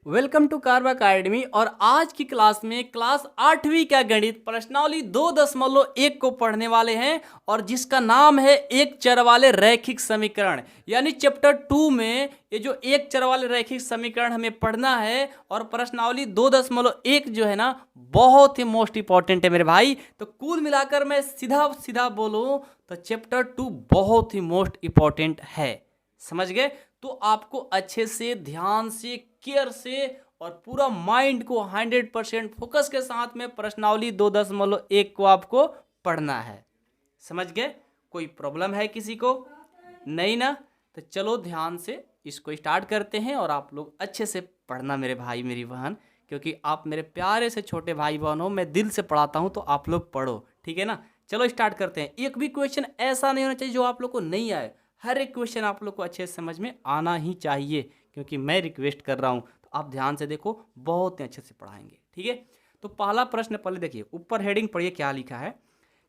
Welcome to कारवा academy. और आज की क्लास में क्लास 8वीं का गणित प्रश्नावली 2.1 को पढ़ने वाले हैं और जिसका नाम है एक चर वाले रैखिक समीकरण। यानी चैप्टर 2 में ये जो एक चर वाले रैखिक समीकरण हमें पढ़ना है और प्रश्नावली 2.1 जो है ना बहुत ही मोस्ट इंपॉर्टेंट है मेरे भाई। तो कुल मिलाकर मैं सीधा सीधा बोलूँ तो चैप्टर 2 बहुत ही मोस्ट इंपॉर्टेंट है। समझ गए? तो आपको अच्छे से ध्यान से केयर से और पूरा माइंड को 100% फोकस के साथ में प्रश्नावली 2.1 को आपको पढ़ना है। समझ गए? कोई प्रॉब्लम है किसी को? नहीं ना? तो चलो ध्यान से इसको स्टार्ट करते हैं और आप लोग अच्छे से पढ़ना मेरे भाई मेरी बहन, क्योंकि आप मेरे प्यारे से छोटे भाई बहन हो। मैं दिल से पढ़ाता हूँ तो आप लोग पढ़ो, ठीक है ना? चलो स्टार्ट करते हैं। एक भी क्वेश्चन ऐसा नहीं होना चाहिए जो आप लोग को नहीं आए। हर एक क्वेश्चन आप लोग को अच्छे से समझ में आना ही चाहिए, क्योंकि मैं रिक्वेस्ट कर रहा हूँ। तो आप ध्यान से देखो, बहुत ही अच्छे से पढ़ाएंगे, ठीक है? तो पहला प्रश्न पहले देखिए, ऊपर हेडिंग पढ़िए क्या लिखा है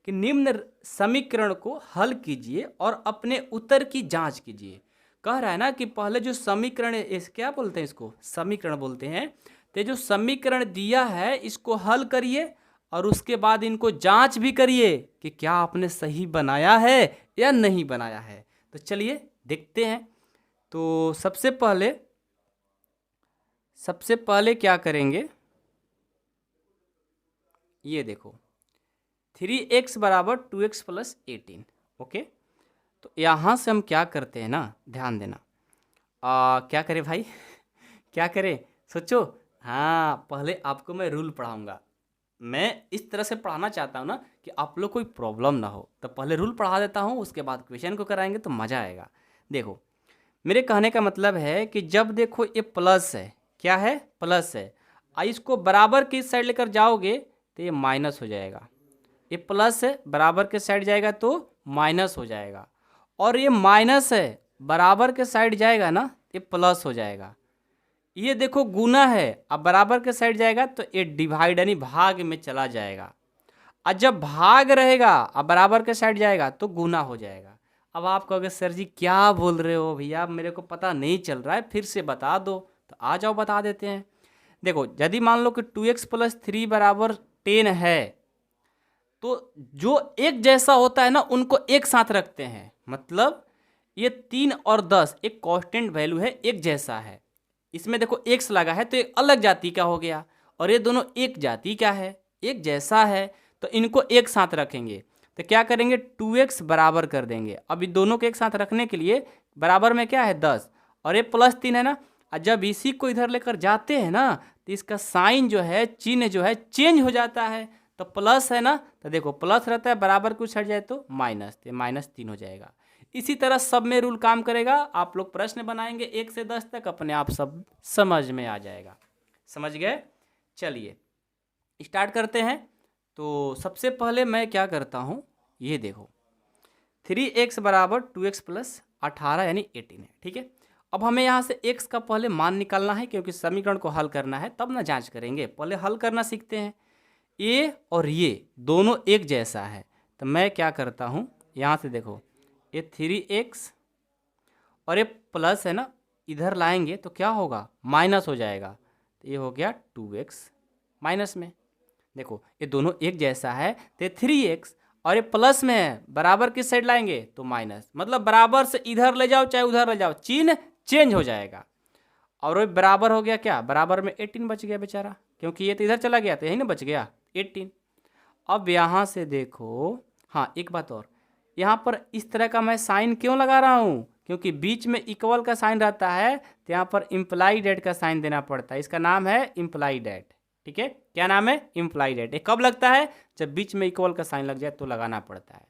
कि निम्न समीकरण को हल कीजिए और अपने उत्तर की जांच कीजिए। कह रहा है ना कि पहले जो समीकरण है, इस क्या बोलते हैं, इसको समीकरण बोलते हैं। तो जो समीकरण दिया है इसको हल करिए और उसके बाद इनको जांच भी करिए कि क्या आपने सही बनाया है या नहीं बनाया है। तो चलिए देखते हैं। तो सबसे पहले क्या करेंगे, ये देखो 3x बराबर 2x प्लस 18। ओके, तो यहाँ से हम क्या करते हैं ना, ध्यान देना। क्या करें भाई क्या करें, सोचो। हाँ, पहले आपको मैं रूल पढ़ाऊंगा। मैं इस तरह से पढ़ाना चाहता हूँ ना कि आप लोग कोई प्रॉब्लम ना हो। तो पहले रूल पढ़ा देता हूँ, उसके बाद क्वेश्चन को कराएंगे तो मज़ा आएगा। देखो, मेरे कहने का मतलब है कि जब देखो ये प्लस है, क्या है, प्लस है, इसको बराबर की साइड लेकर जाओगे तो ये माइनस हो जाएगा। ये प्लस है, बराबर के साइड जाएगा तो माइनस हो जाएगा। और ये माइनस है, बराबर के साइड जाएगा ना ये प्लस हो जाएगा। ये देखो गुना है, अब बराबर के साइड जाएगा तो ये डिवाइड यानी भाग में चला जाएगा। और जब भाग रहेगा अब बराबर के साइड जाएगा तो गुना हो जाएगा। अब आप कहोगे सर जी क्या बोल रहे हो भैया, मेरे को पता नहीं चल रहा है, फिर से बता दो। तो आ जाओ बता देते हैं। देखो, यदि मान लो कि 2x प्लस 3 बराबर 10 है, तो जो एक जैसा होता है ना उनको एक साथ रखते हैं। मतलब ये 3 और 10 एक कांस्टेंट वैल्यू है, एक जैसा है। इसमें देखो x लगा है तो एक अलग जाति का हो गया, और ये दोनों एक जाति का है, एक जैसा है, तो इनको एक साथ रखेंगे। तो क्या करेंगे, 2x बराबर कर देंगे। अब इन दोनों को एक साथ रखने के लिए बराबर में क्या है 10 और ये प्लस 3 है ना। और जब इसी को इधर लेकर जाते हैं ना तो इसका साइन जो है, चिन्ह जो है चेंज हो जाता है। तो प्लस है ना, तो देखो प्लस रहता है, बराबर कुछ हट जाए तो माइनस, तो -3 हो जाएगा। इसी तरह सब में रूल काम करेगा। आप लोग प्रश्न बनाएंगे 1 से 10 तक, अपने आप सब समझ में आ जाएगा। समझ गए? चलिए स्टार्ट करते हैं। तो सबसे पहले मैं क्या करता हूँ, ये देखो 3x बराबर 2x प्लस 18 यानी 18 है, ठीक है। अब हमें यहाँ से x का पहले मान निकालना है, क्योंकि समीकरण को हल करना है, तब ना जांच करेंगे। पहले हल करना सीखते हैं। ये और ये दोनों एक जैसा है, तो मैं क्या करता हूँ, यहाँ से देखो ये 3x और ये प्लस है ना, इधर लाएंगे तो क्या होगा, माइनस हो जाएगा। तो ये हो गया 2x माइनस में। देखो ये दोनों एक जैसा है तो ये 3x और ये प्लस में है, बराबर किस साइड लाएंगे तो माइनस। मतलब बराबर से इधर ले जाओ चाहे उधर ले जाओ, चिन्ह चेंज हो जाएगा। और वो बराबर हो गया, क्या बराबर में 18 बच गया बेचारा, क्योंकि ये तो इधर चला गया तो यही ना बच गया 18। अब यहाँ से देखो, हाँ एक बात और, यहाँ पर इस तरह का मैं साइन क्यों लगा रहा हूँ, क्योंकि बीच में इक्वल का साइन रहता है तो यहाँ पर इम्प्लाई डेट का साइन देना पड़ता है। इसका नाम है इम्प्लाई डेट, ठीक है। क्या नाम है, इम्प्लाई डेट। ये कब लगता है, जब बीच में इक्वल का साइन लग जाए तो लगाना पड़ता है।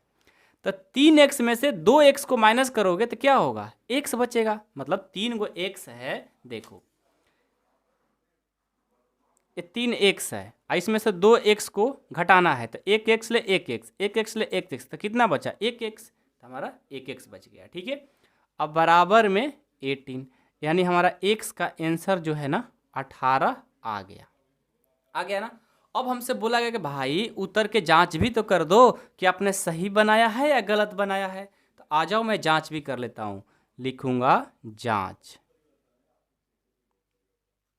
तो 3x में से 2x को माइनस करोगे तो क्या होगा, x बचेगा। मतलब 3 गो x है, देखो ये 3x है, इसमें से 2x को घटाना है तो 1x ले 1x, 1x ले 1x, तो कितना बचा 1x, तो हमारा 1x बच गया, ठीक है। अब बराबर में 18, यानी हमारा x का आंसर जो है ना 18 आ गया ना। अब हमसे बोला गया कि भाई उत्तर के जांच भी तो कर दो कि आपने सही बनाया है या गलत बनाया है। तो आ जाओ मैं जांच भी कर लेता हूँ, लिखूंगा जांच।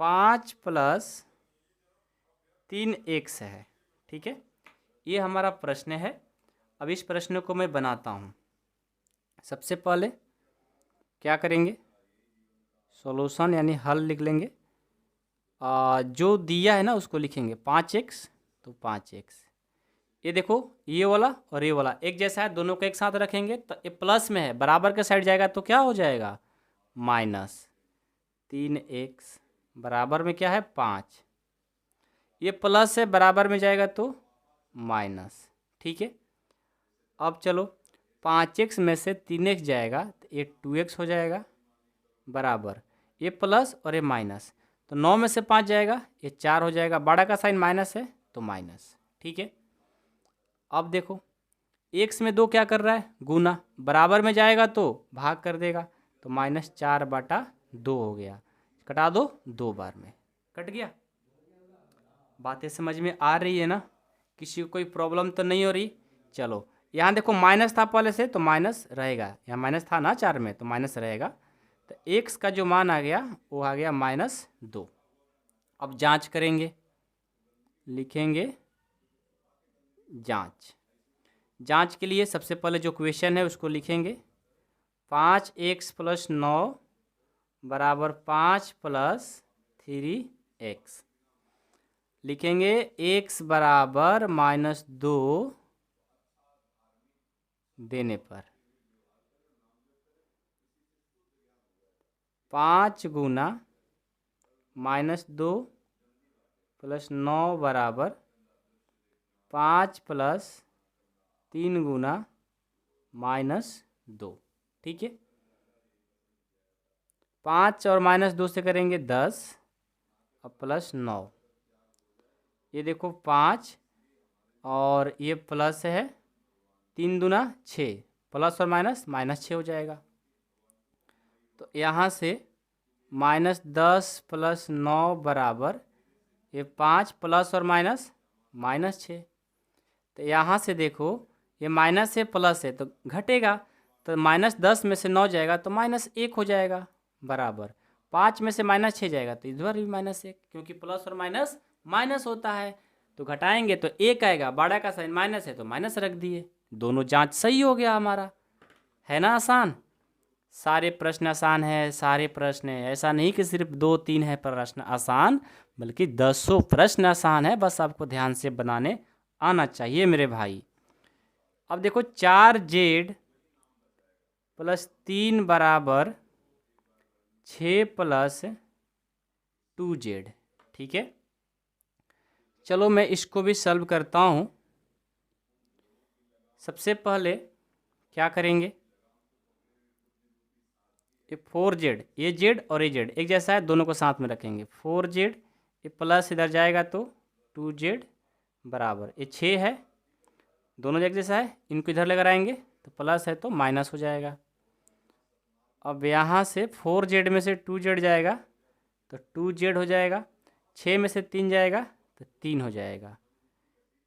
5 प्लस 3x है। ठीक है, ये हमारा प्रश्न है। अब इस प्रश्न को मैं बनाता हूँ। सबसे पहले क्या करेंगे, सॉल्यूशन यानी हल लिख लेंगे। जो दिया है ना उसको लिखेंगे 5x, तो 5x। ये देखो ये वाला और ये वाला एक जैसा है, दोनों को एक साथ रखेंगे तो ये प्लस में है, बराबर के साइड जाएगा तो क्या हो जाएगा, माइनस 3x बराबर में क्या है 5। ये प्लस है, बराबर में जाएगा तो माइनस। ठीक है, अब चलो 5x में से 3x जाएगा तो ये 2x हो जाएगा, बराबर ये प्लस और ये माइनस, तो 9 में से 5 जाएगा ये 4 हो जाएगा, 12 का साइन माइनस है तो माइनस। ठीक है, अब देखो x में 2 क्या कर रहा है, गुना, बराबर में जाएगा तो भाग कर देगा, तो -4/2 हो गया। कटा दो 2 बार में, कट गया। बातें समझ में आ रही है ना, किसी को कोई प्रॉब्लम तो नहीं हो रही। चलो यहाँ देखो माइनस था पहले से तो माइनस रहेगा, यहाँ माइनस था ना 4 में तो माइनस रहेगा, तो x का जो मान आ गया वो आ गया -2। अब जांच करेंगे, लिखेंगे जांच। जांच के लिए सबसे पहले जो क्वेश्चन है उसको लिखेंगे, 5x + 9 बराबर 5 + 3x। लिखेंगे x बराबर -2 देने पर 5 गुना -2 + 9 बराबर 5 + 3 गुना -2। ठीक है, 5 और -2 से करेंगे 10 और +9। ये देखो 5 और ये प्लस है, 3 दूना 6, प्लस और माइनस -6 हो जाएगा। तो यहाँ से -10 + 9 बराबर ये 5 प्लस और माइनस -6। तो यहाँ से देखो ये माइनस है प्लस है तो घटेगा, तो -10 में से 9 जाएगा तो -1 हो जाएगा, बराबर 5 में से -6 जाएगा तो इधर भी -1, क्योंकि प्लस और माइनस माइनस होता है, तो घटाएंगे तो 1 आएगा, 12 का साइन माइनस है तो माइनस रख दिए। दोनों जांच सही हो गया हमारा, है ना आसान। सारे प्रश्न आसान है, सारे प्रश्न है, ऐसा नहीं कि सिर्फ 2-3 है प्रश्न आसान, बल्कि 10 प्रश्न आसान है, बस आपको ध्यान से बनाने आना चाहिए मेरे भाई। अब देखो 4z + 3 बराबर 6 + 2z। ठीक है, चलो मैं इसको भी सॉल्व करता हूँ। सबसे पहले क्या करेंगे, ये 4z, ये z और ये z एक जैसा है, दोनों को साथ में रखेंगे। 4z ये प्लस इधर जाएगा तो 2z बराबर ये 6 है, दोनों एक जैसा है, इनको इधर लेकर आएंगे तो प्लस है तो माइनस हो जाएगा। अब यहाँ से 4z में से 2z जाएगा तो 2z हो जाएगा, 6 में से 3 जाएगा तो 3 हो जाएगा।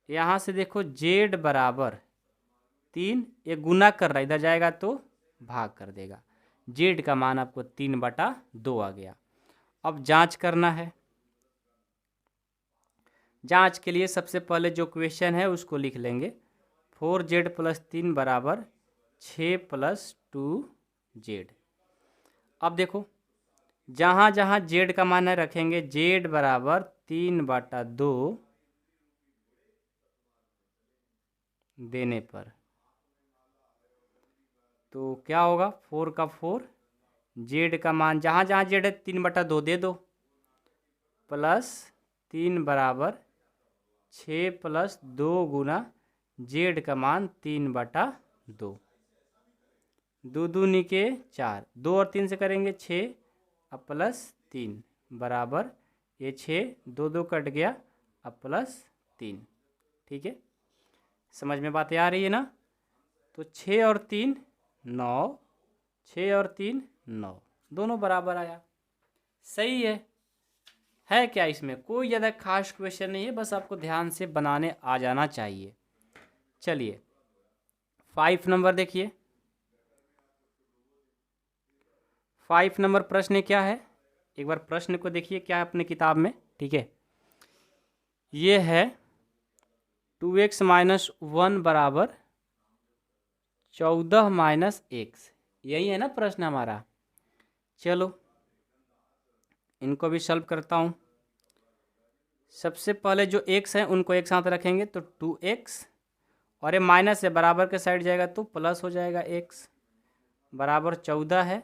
यहाँ से देखो z बराबर 3, ये गुना कर रहा है, इधर जाएगा तो भाग कर देगा, z का मान आपको 3/2 आ गया। अब जांच करना है। जांच के लिए सबसे पहले जो क्वेश्चन है उसको लिख लेंगे, 4z + 3 बराबर 6 + 2z। अब देखो जहाँ जहाँ z का मान है रखेंगे, z बराबर 3/2 देने पर, तो क्या होगा, 4 का 4, z का मान जहाँ जहाँ z है 3/2 दे दो, प्लस 3 बराबर 6 + 2 गुना z का मान 3/2, 2 दूनी के 4, 2 और 3 से करेंगे 6 अब +3 बराबर ये 6, 2 2 कट गया अब +3। ठीक है, समझ में बातें आ रही है ना। तो 6 और 3 9, 6 और 3 9, दोनों बराबर आया, सही है क्या, इसमें कोई ज़्यादा खास क्वेश्चन नहीं है, बस आपको ध्यान से बनाने आ जाना चाहिए। चलिए 5 नंबर देखिए, 5 नंबर प्रश्न क्या है, एक बार प्रश्न को देखिए क्या है अपने किताब में, ठीक है। ये है 2x माइनस 1 बराबर 14 माइनस एक्स, यही है ना प्रश्न हमारा। चलो इनको भी सॉल्व करता हूँ। सबसे पहले जो एक्स है उनको एक साथ रखेंगे तो 2x, और ये माइनस है बराबर के साइड जाएगा तो प्लस हो जाएगा x, बराबर 14 है,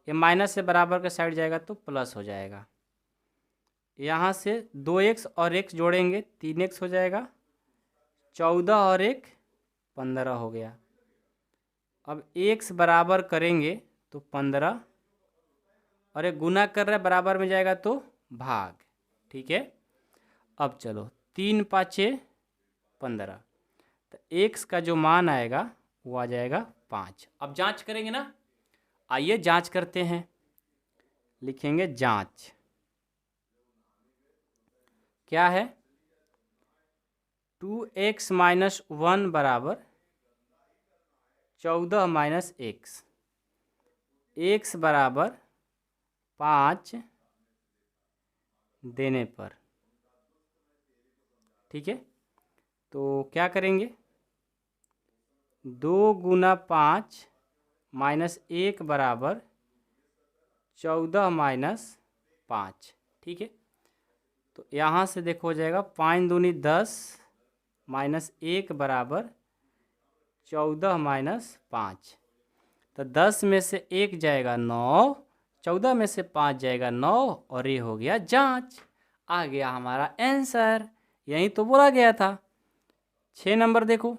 ये माइनस से बराबर के साइड जाएगा तो प्लस हो जाएगा। यहाँ से 2x और x जोड़ेंगे 3x हो जाएगा, 14 और 1 15 हो गया। अब x बराबर करेंगे तो 15, और एक गुना कर रहा है बराबर में जाएगा तो भाग, ठीक है। अब चलो 3 5 15, तो x का जो मान आएगा वो आ जाएगा 5। अब जांच करेंगे ना, आइए जांच करते हैं। लिखेंगे जांच, क्या है 2x माइनस 1 बराबर 14 माइनस एक्स, एक्स बराबर 5 देने पर, ठीक है। तो क्या करेंगे, 2 गुना 5 माइनस 1 बराबर 14 माइनस 5, ठीक है। तो यहाँ से देखो हो जाएगा 5 दूनी 10 माइनस 1 बराबर 14 माइनस 5। तो 10 में से 1 जाएगा 9, 14 में से 5 जाएगा 9, और ये हो गया जांच। आ गया हमारा आंसर, यही तो बोला गया था। 6 नंबर देखो,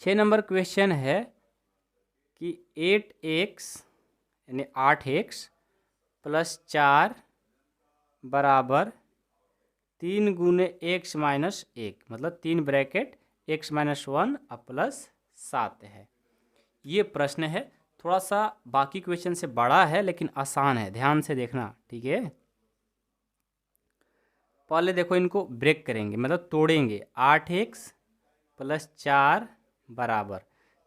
6 नंबर क्वेश्चन है कि 8x यानी 8x प्लस 4 बराबर 3 गुने x माइनस 1, मतलब 3 ब्रैकेट x माइनस 1 और प्लस 7 है। ये प्रश्न है, थोड़ा सा बाकी क्वेश्चन से बड़ा है लेकिन आसान है, ध्यान से देखना, ठीक है। पहले देखो इनको ब्रेक करेंगे, मतलब तोड़ेंगे। 8x प्लस 4 बराबर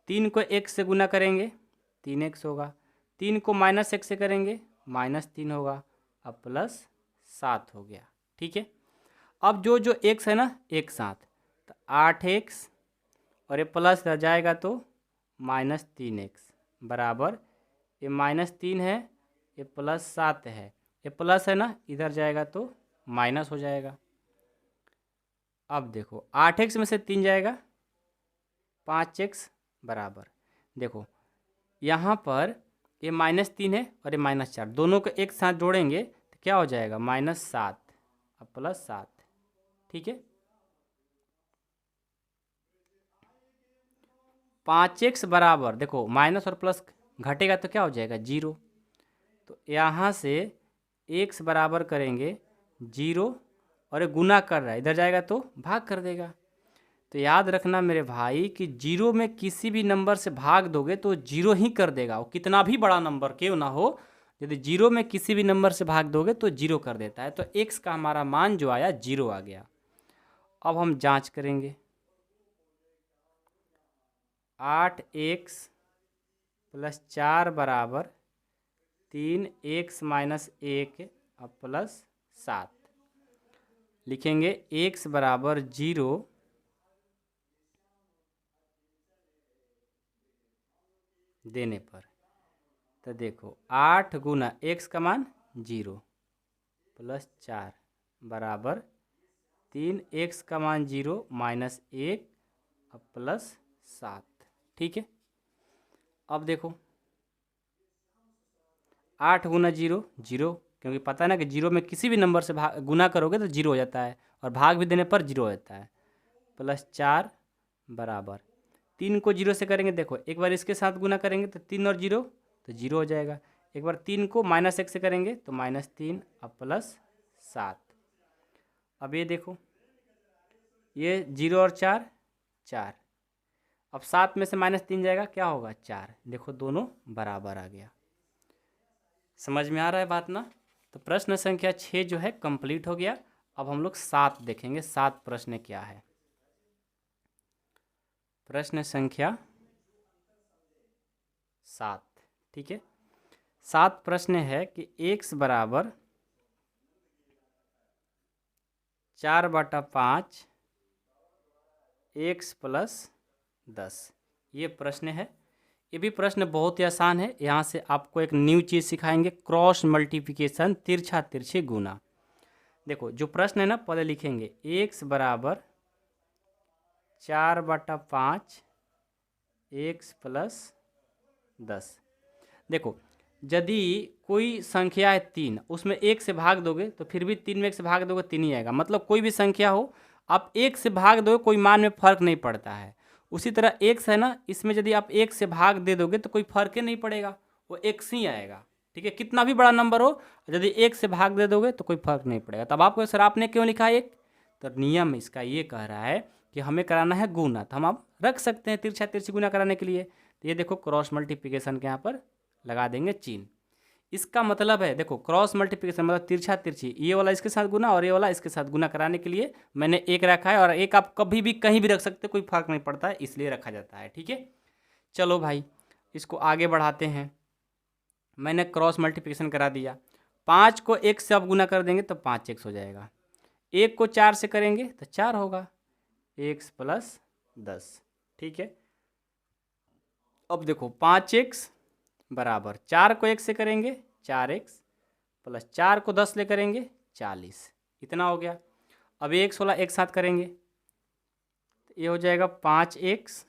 3 को 1 से गुना करेंगे 3x होगा, 3 को माइनस 1 से करेंगे -3 होगा, अब प्लस 7 हो गया, ठीक है। अब जो जो x है ना एक साथ, तो 8x और ये प्लस रह जाएगा तो -3x बराबर, ये -3 है, ये प्लस 7 है, ये प्लस है ना, इधर जाएगा तो माइनस हो जाएगा। अब देखो 8x में से 3 जाएगा 5x बराबर, देखो यहाँ पर ये -3 है और ये -4, दोनों को एक साथ जोड़ेंगे तो क्या हो जाएगा -7 और प्लस 7, ठीक है। 5x बराबर, देखो माइनस और प्लस घटेगा तो क्या हो जाएगा 0, तो यहाँ से x बराबर करेंगे 0, और ये गुना कर रहा है, इधर जाएगा तो भाग कर देगा। तो याद रखना मेरे भाई कि 0 में किसी भी नंबर से भाग दोगे तो 0 ही कर देगा, वो कितना भी बड़ा नंबर क्यों ना हो, यदि 0 में किसी भी नंबर से भाग दोगे तो 0 कर देता है। तो x का हमारा मान जो आया 0 आ गया। अब हम जांच करेंगे, 8x प्लस 4 बराबर 3x माइनस 1 और प्लस 7, लिखेंगे x बराबर 0 देने पर। तो देखो 8 गुना x का मान 0 प्लस 4 बराबर 3x का मान 0 माइनस 1 और प्लस 7, ठीक है। अब देखो 8 गुना 0 0, क्योंकि पता है ना कि 0 में किसी भी नंबर से भाग गुना करोगे तो 0 हो जाता है, और भाग भी देने पर 0 हो जाता है, प्लस 4 बराबर 3 को 0 से करेंगे, देखो एक बार इसके साथ गुना करेंगे तो 3 और 0 तो 0 हो जाएगा, एक बार 3 को -1 से करेंगे तो -3 और प्लस 7। अब ये देखो ये 0 और 4 4, अब 7 में से -3 जाएगा क्या होगा 4, देखो दोनों बराबर आ गया। समझ में आ रहा है बात ना। तो प्रश्न संख्या 6 जो है कंप्लीट हो गया। अब हम लोग 7 देखेंगे, 7 प्रश्न क्या है। प्रश्न संख्या 7, ठीक है। सात प्रश्न है कि x बराबर 4/5 x प्लस 10, ये प्रश्न है। ये भी प्रश्न बहुत ही आसान है। यहाँ से आपको एक न्यू चीज़ सिखाएंगे, क्रॉस मल्टीप्लिकेशन, तिरछा तिरछी गुना। देखो जो प्रश्न है ना, पहले लिखेंगे x बराबर 4/5 x प्लस 10। देखो यदि कोई संख्या है 3, उसमें 1 से भाग दोगे तो फिर भी 3 में 1 से भाग दोगे 3 ही आएगा। मतलब कोई भी संख्या हो आप 1 से भाग दोगे, कोई मान में फर्क नहीं पड़ता है। उसी तरह x है ना, इसमें यदि आप 1 से भाग दे दोगे तो कोई फर्क ही नहीं पड़ेगा, वो x ही आएगा। ठीक है, कितना भी बड़ा नंबर हो, यदि 1 से भाग दे दोगे तो कोई फर्क नहीं पड़ेगा। तब आपको सर आपने क्यों लिखा है 1? तो नियम इसका ये कह रहा है कि हमें कराना है गुना, तो हम आप रख सकते हैं तिरछा तिरछी गुना कराने के लिए। तो ये देखो क्रॉस मल्टीप्लिकेशन के यहाँ पर लगा देंगे चिन्ह। इसका मतलब है, देखो क्रॉस मल्टीप्लिकेशन मतलब तिरछा तिरछी, ये वाला इसके साथ गुना और ये वाला इसके साथ गुना कराने के लिए मैंने एक रखा है। और एक आप कभी भी कहीं भी रख सकते, कोई फर्क नहीं पड़ता है, इसलिए रखा जाता है। ठीक है, चलो भाई इसको आगे बढ़ाते हैं। मैंने क्रॉस मल्टीप्लिकेशन करा दिया। 5 को 1 से आप गुना कर देंगे तो 5x हो जाएगा। 1 को 4 से करेंगे तो 4 होगा, x प्लस 10। ठीक है, अब देखो 5x बराबर 4 को 1 से करेंगे 4x प्लस 4 को 10 ले करेंगे 40, इतना हो गया। अब ये x वाला एक साथ करेंगे तो ये हो जाएगा 5x,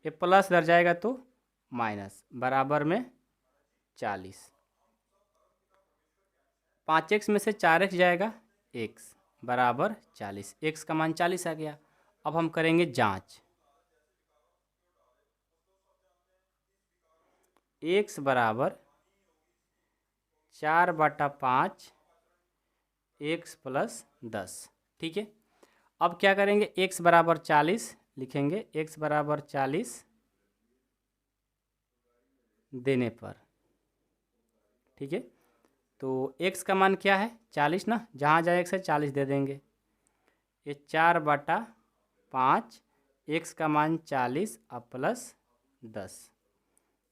ये प्लस इधर जाएगा तो माइनस, बराबर में 40। 5x में से 4x जाएगा x बराबर 40, x का मान 40 आ गया। अब हम करेंगे जांच, x बराबर 4/5 x प्लस 10। ठीक है, अब क्या करेंगे, x बराबर 40 लिखेंगे, x बराबर 40 देने पर। ठीक है, तो x का मान क्या है 40 ना, जहाँ जहाँ x है 40 दे देंगे। ये 4/5 x का मान 40 अब प्लस 10।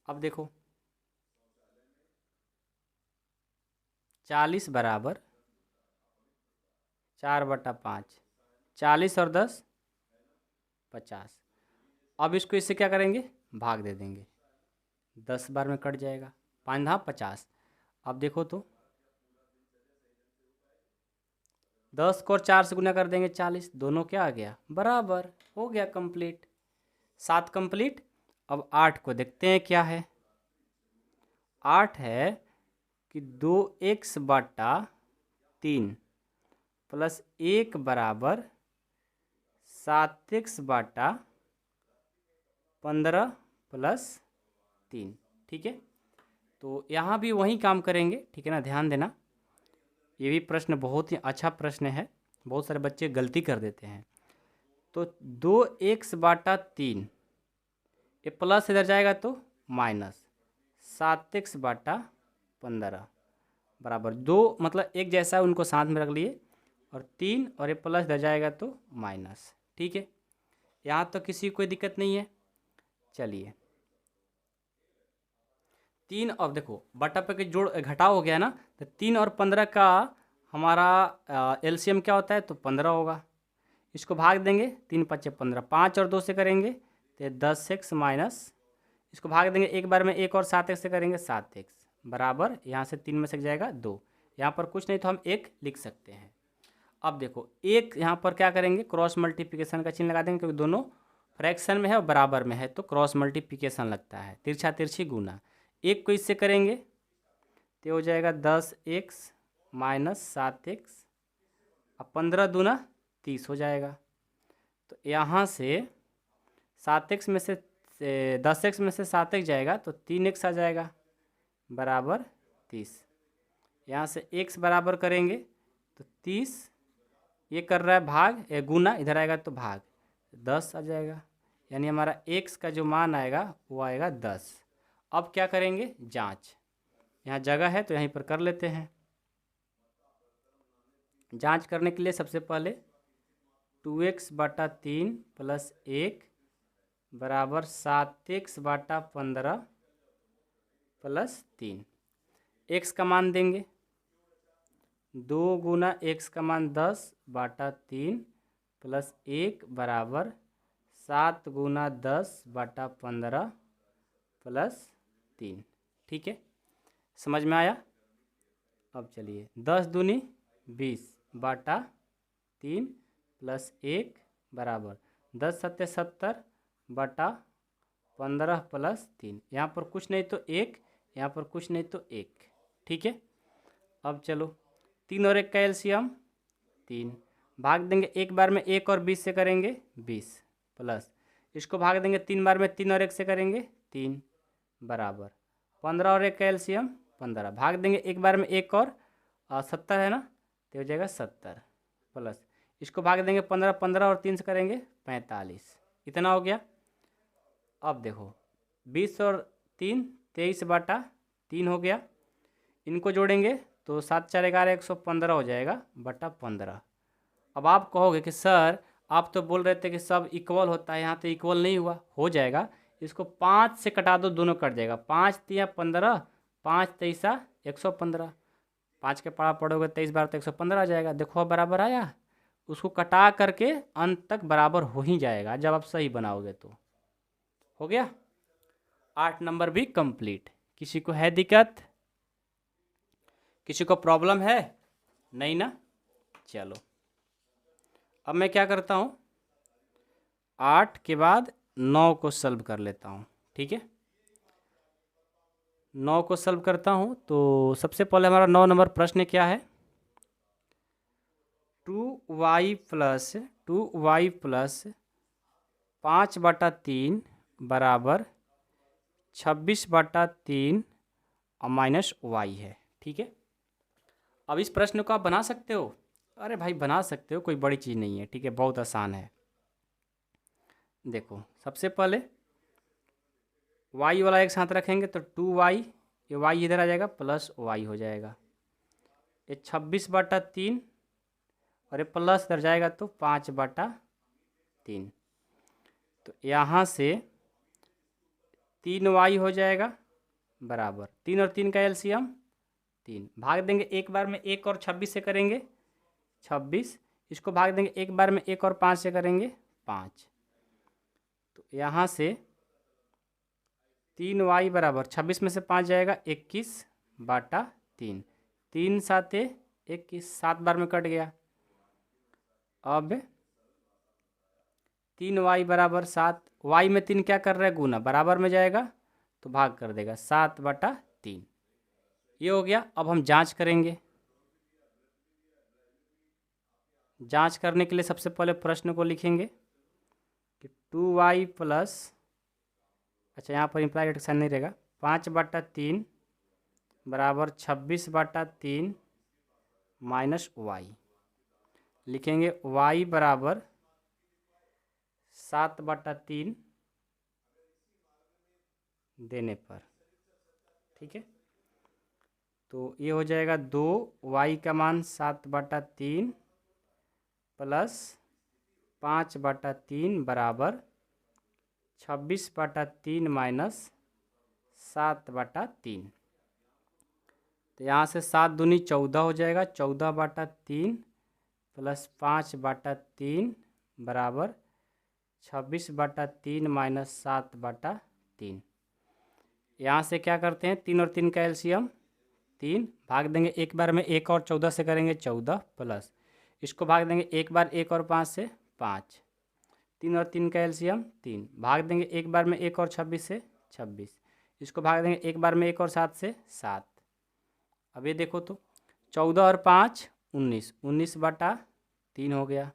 अब देखो 40 बराबर 4/5, 40 और 10 50। अब इसको इससे क्या करेंगे, भाग दे देंगे, 10 बार में कट जाएगा, 5 × 50। अब देखो तो 10 को और 4 से गुना कर देंगे 40, दोनों क्या आ गया बराबर, हो गया कंप्लीट, 7 कंप्लीट। अब 8 को देखते हैं क्या है। 8 है कि 2x/3 प्लस 1 बराबर 7x/15 प्लस 3। ठीक है, तो यहाँ भी वही काम करेंगे। ठीक है ना, ध्यान देना, ये भी प्रश्न बहुत ही अच्छा प्रश्न है, बहुत सारे बच्चे गलती कर देते हैं। तो 2x/3, ये प्लस इधर जाएगा तो माइनस 7x/15 बराबर 2, मतलब एक जैसा उनको साथ में रख लिए, और 3 और ये प्लस इधर जाएगा तो माइनस। ठीक है, यहाँ तो किसी कोई दिक्कत नहीं है। चलिए 3, अब देखो बटा पे के जोड़ घटाव हो गया ना, तो 3 और 15 का हमारा एलसीएम क्या होता है, तो 15 होगा। इसको भाग देंगे, 3 × 5 = 15, 5 और 2 से करेंगे तो 10x माइनस, इसको भाग देंगे एक बार में, 1 और 7x से करेंगे 7x बराबर, यहाँ से 3 में से जाएगा 2, यहाँ पर कुछ नहीं तो हम 1 लिख सकते हैं। अब देखो एक यहाँ पर क्या करेंगे, क्रॉस मल्टीप्लिकेशन का चिन्ह लगा देंगे, क्योंकि दोनों फ्रैक्शन में है और बराबर में है तो क्रॉस मल्टीप्लिकेशन लगता है, तिरछा तिरछी गुना। 1 को इससे करेंगे तो हो जाएगा 10x माइनस 7x, अब 15 दूना 30 हो जाएगा। तो यहाँ से 7x में से 10x में से 7x जाएगा तो 3x आ जाएगा बराबर 30। यहाँ से x बराबर करेंगे तो 30, ये कर रहा है भाग, गुना इधर आएगा तो भाग, 10 आ जाएगा, यानी हमारा x का जो मान आएगा वो आएगा 10। अब क्या करेंगे, जांच, यहाँ जगह है तो यहीं पर कर लेते हैं। जांच करने के लिए सबसे पहले 2x/3 प्लस 1 बराबर 7x/15 प्लस 3। एक्स का मान देंगे, 2 गुना एक्स का मान 10/3 प्लस 1 बराबर 7 गुना 10/15 प्लस 3। ठीक है, समझ में आया। अब चलिए 10 दूनी 20/3 प्लस 1 बराबर 10 सत्ते 70/15 प्लस 3। यहाँ पर कुछ नहीं तो 1, यहाँ पर कुछ नहीं तो 1। ठीक है, अब चलो 3 और 1 का एलसीएम 3, भाग देंगे एक बार में 1 और 20 से करेंगे 20 प्लस इसको भाग देंगे 3 बार में 3 और 1 से करेंगे 3 बराबर 15 और 1 का एलसीएम 15, भाग देंगे एक बार में 1 और 70 है ना, तो हो जाएगा 70 प्लस इसको भाग देंगे 15, 15 और 3 से करेंगे 45। इतना हो गया। अब देखो 20 और 3 23/3 हो गया, इनको जोड़ेंगे तो 7 4 11 115 हो जाएगा बटा 15। अब आप कहोगे कि सर आप तो बोल रहे थे कि सब इक्वल होता है, यहाँ तो इक्वल नहीं हुआ। हो जाएगा, इसको 5 से कटा दो, दोनों कट जाएगा। 5 तिया 15, 5 तेईसा 115, 5 के पारा पड़ोगे 23 बार तो 115 आ जाएगा। देखो बराबर आया, उसको कटा करके अंत तक बराबर हो ही जाएगा जब आप सही बनाओगे तो। हो गया, 8 नंबर भी कंप्लीट। किसी को है दिक्कत, किसी को प्रॉब्लम है? नहीं ना, चलो अब मैं क्या करता हूँ, 8 के बाद 9 को सॉल्व कर लेता हूँ। ठीक है, 9 को सॉल्व करता हूँ तो सबसे पहले हमारा 9 नंबर प्रश्न क्या है, 2y प्लस 5/3 बराबर 26/3 और माइनस y है। ठीक है, अब इस प्रश्न को आप बना सकते हो। अरे भाई बना सकते हो, कोई बड़ी चीज़ नहीं है। ठीक है, बहुत आसान है। देखो सबसे पहले y वाला एक साथ रखेंगे तो 2y, ये y इधर आ जाएगा प्लस y हो जाएगा, ये 26/3 और ये प्लस इधर जाएगा तो 5/3। तो यहाँ से 3y हो जाएगा बराबर 3 और 3 का एलसीएम 3, भाग देंगे एक बार में 1 और 26 से करेंगे 26, इसको भाग देंगे एक बार में 1 और 5 से करेंगे 5। तो यहाँ से 3y बराबर 26 में से 5 जाएगा 21/3, 3 साते 21, 7 बार में कट गया। अब 3y बराबर 7, y में 3 क्या कर रहा है, गुना, बराबर में जाएगा तो भाग कर देगा 7/3। ये हो गया। अब हम जांच करेंगे। जांच करने के लिए सबसे पहले प्रश्न को लिखेंगे कि 2y प्लस, अच्छा यहाँ पर इम्प्लाइड साइन नहीं रहेगा, 5/3 बराबर 26/3 माइनस y, लिखेंगे y बराबर 7/3 देने पर। ठीक है, तो ये हो जाएगा 2y का मान 7/3 प्लस 5/3 बराबर 26/3 माइनस 7/3। तो यहाँ से 7 दूनी 14 हो जाएगा, 14/3 प्लस 5/3 बराबर 26/3 माइनस 7/3। यहाँ से क्या करते हैं, 3 और 3 का एलसीएम 3, भाग देंगे एक बार में 1 और 14 से करेंगे 14 प्लस इसको भाग देंगे एक बार 1 और 5 से 5, 3 और 3 का एलसीएम 3, भाग देंगे एक बार में 1 और 26 से 26, इसको भाग देंगे एक बार में 1 और 7 से 7। अब ये देखो तो 14 और 5 19, 19/3 हो गया,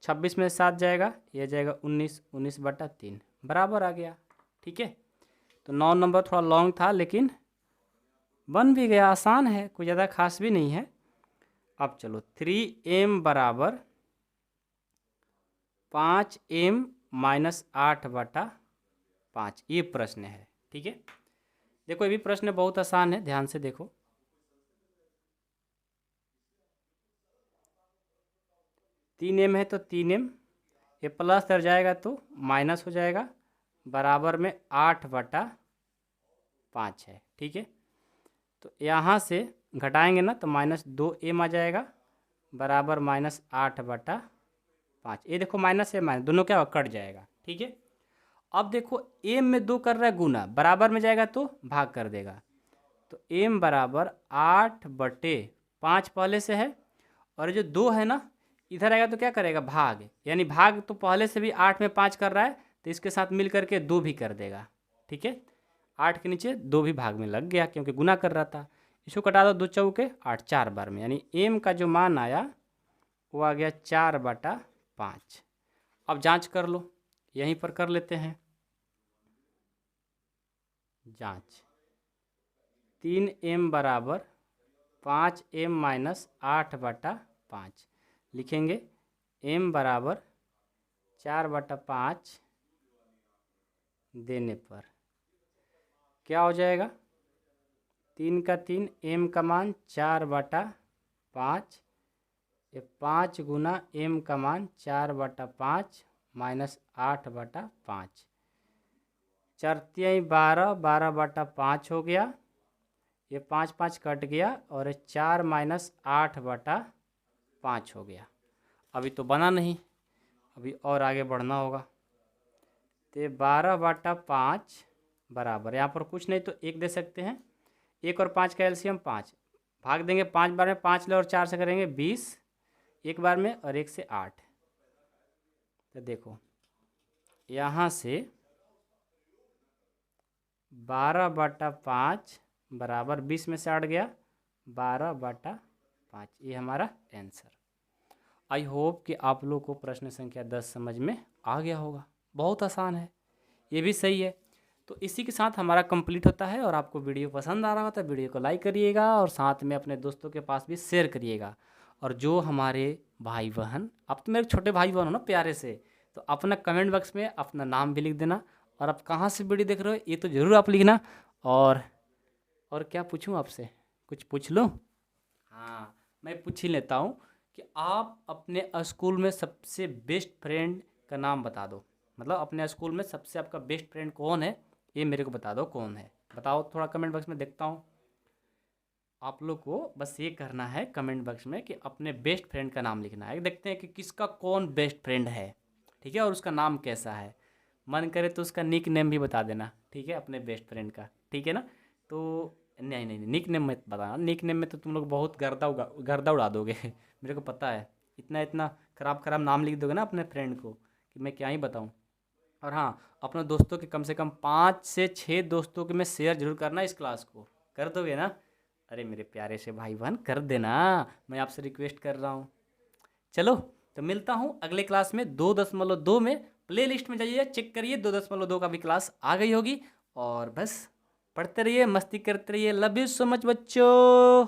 26 में 7 जाएगा, ये जाएगा 19, 19/3 बराबर आ गया। ठीक है, तो 9 नंबर थोड़ा लॉन्ग था लेकिन बन भी गया, आसान है, कोई ज़्यादा खास भी नहीं है। अब चलो 3m बराबर 5m माइनस 8/5, ये प्रश्न है। ठीक है, देखो ये भी प्रश्न बहुत आसान है, ध्यान से देखो। तीन एम है तो 3m, ये प्लस कर जाएगा तो माइनस हो जाएगा, बराबर में 8/5 है। ठीक है, तो यहाँ से घटाएंगे ना तो -2m आ जाएगा बराबर -8/5। ये देखो माइनस है माइनस दोनों क्या होगा, कट जाएगा। ठीक है, अब देखो m में 2 कर रहा है गुना, बराबर में जाएगा तो भाग कर देगा। तो m बराबर 8/5 पहले से है, और जो 2 है ना इधर आएगा तो क्या करेगा, भाग, यानी भाग तो पहले से भी 8 में 5 कर रहा है तो इसके साथ मिल करके 2 भी कर देगा। ठीक है, 8 के नीचे 2 भी भाग में लग गया क्योंकि गुना कर रहा था। इसको कटा दो 2 चौके 8, 4 बार में, यानी m का जो मान आया वो आ गया 4/5। अब जांच कर लो, यहीं पर कर लेते हैं जांच। 3m बराबर 5m माइनस 8/5 लिखेंगे। m बराबर 4/5 देने पर क्या हो जाएगा, 3 का 3, m का मान 4/5, ये 5 गुना m का मान 4/5 माइनस 8/5, 4 12, 12/5 हो गया, ये 5 5 कट गया और ये 4 माइनस 8/5 हो गया। अभी तो बना नहीं, अभी और आगे बढ़ना होगा। तो 12/5 बराबर, यहाँ पर कुछ नहीं तो 1 दे सकते हैं, 1 और 5 का एलसीएम 5, भाग देंगे 5 बार में, 5 ले और 4 से करेंगे 20 एक बार में, और 1 से 8। तो देखो यहाँ से 12/5 बराबर 20 में से 8 गया 12/5, ये हमारा आंसर। आई होप कि आप लोग को प्रश्न संख्या 10 समझ में आ गया होगा, बहुत आसान है, ये भी सही है। तो इसी के साथ हमारा कंप्लीट होता है, और आपको वीडियो पसंद आ रहा हो तो वीडियो को लाइक करिएगा और साथ में अपने दोस्तों के पास भी शेयर करिएगा। और जो हमारे भाई बहन, आप तो मेरे छोटे भाई बहन हो ना प्यारे से, तो अपना कमेंट बॉक्स में अपना नाम भी लिख देना, और आप कहाँ से वीडियो देख रहे हो ये तो ज़रूर आप लिखना। और क्या पूछूं आपसे, कुछ पूछ लो? हाँ, मैं पूछ ही लेता हूँ कि आप अपने स्कूल में सबसे बेस्ट फ्रेंड का नाम बता दो। मतलब अपने स्कूल में सबसे आपका बेस्ट फ्रेंड कौन है, ये मेरे को बता दो कौन है। बताओ थोड़ा कमेंट बॉक्स में, देखता हूँ। आप लोग को बस ये करना है कमेंट बॉक्स में कि अपने बेस्ट फ्रेंड का नाम लिखना है। देखते हैं कि किसका कौन बेस्ट फ्रेंड है, ठीक है, और उसका नाम कैसा है। मन करे तो उसका निक नेम भी बता देना, ठीक है, अपने बेस्ट फ्रेंड का, ठीक है ना। तो नहीं नहीं, निक नेम मत बताना, निक नेम में तो तुम लोग बहुत गर्दा उड़ा दोगे मेरे को पता है, इतना इतना खराब खराब नाम लिख दोगे ना अपने फ्रेंड को कि मैं क्या ही बताऊँ। और हाँ, अपने दोस्तों के कम से कम 5 से 6 दोस्तों के में शेयर जरूर करना इस क्लास को, कर दोगे ना? अरे मेरे प्यारे से भाई बहन कर देना, मैं आपसे रिक्वेस्ट कर रहा हूँ। चलो तो मिलता हूँ अगले क्लास में 2.2 में। प्ले लिस्ट में जाइए, चेक करिए, 2.2 का भी क्लास आ गई होगी। और बस पढ़ते रहिए, मस्ती करते रहिए। लव यू सो मच बच्चों।